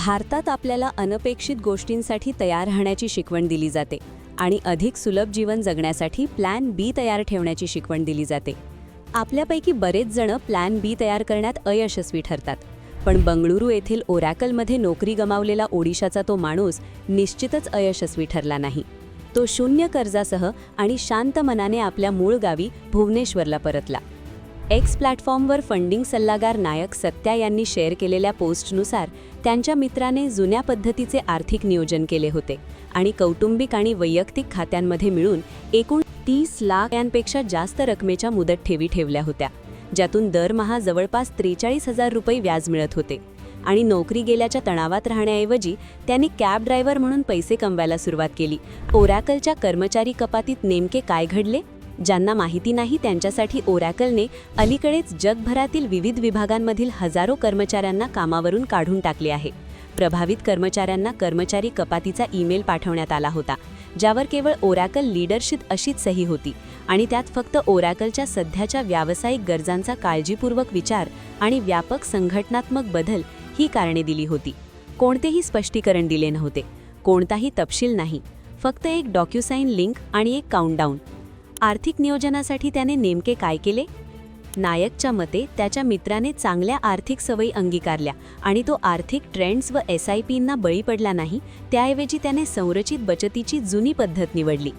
भारतात आपल्याला अनपेक्षित गोष्टींसाठी तयार राहण्याची शिकवण दिली जाते आणि अधिक सुलभ जीवन जगण्यासाठी प्लॅन बी तयार ठेवण्याची शिकवण दिली जाते. आपल्यापैकी बरेच जण प्लॅन बी तयार करण्यात अयशस्वी ठरतात. पण बंगळुरू येथील ओरॅकलमध्ये नोकरी गमावलेला ओडिशाचा तो माणूस निश्चितच अयशस्वी ठरला नाही. तो शून्य कर्जासह आणि शांत मनाने आपल्या मूळ गावी भुवनेश्वरला परतला. एक्स प्लॅटफॉर्मवर फंडिंग सल्लागार नायक सत्या यांनी शेअर केलेल्या पोस्टनुसार त्यांच्या मित्राने जुन्या पद्धतीचे आर्थिक नियोजन केले होते आणि कौटुंबिक आणि वैयक्तिक खात्यांमध्ये मिळून एकूण 30 लाख यांपेक्षा जास्त रकमेच्या मुदत ठेवी ठेवल्या होत्या, ज्यातून दरमहा जवळपास 43,000 रुपये व्याज मिळत होते. आणि नोकरी गेल्याच्या तणावात राहण्याऐवजी त्यांनी कॅब ड्रायव्हर म्हणून पैसे कमवायला सुरुवात केली. ओरॅकलच्या कर्मचारी कपातीत नेमके काय घडले? ज्यांना माहिती नाही त्यांच्यासाठी ओरॅकलने अलीकडेच जगभरातील विविध विभागांमधील हजारो कर्मचाऱ्यांना कामावरून काढून टाकले आहे. प्रभावित कर्मचाऱ्यांना कर्मचारी कपातीचा ईमेल पाठवण्यात आला होता, ज्यावर केवळ ओरॅकल लीडरशिप अशीच सही होती आणि त्यात फक्त ओरॅकलच्या सध्याच्या व्यावसायिक गरजांचा काळजीपूर्वक विचार आणि व्यापक संघटनात्मक बदल ही कारणे दिली होती. कोणतेही स्पष्टीकरण दिले नव्हते, कोणताही तपशील नाही, फक्त एक डॉक्युसाइन लिंक आणि एक काउंटडाऊन. आर्थिक नियोजनासाठी त्याने नेमके काय केले? नायकच्या मते त्याच्या मित्राने चांगल्या आर्थिक सवयी अंगीकारल्या आणि तो आर्थिक ट्रेंड्स व SIPंना बळी पडला नाही. त्याऐवजी त्याने संरचित बचतीची जुनी पद्धत निवडली.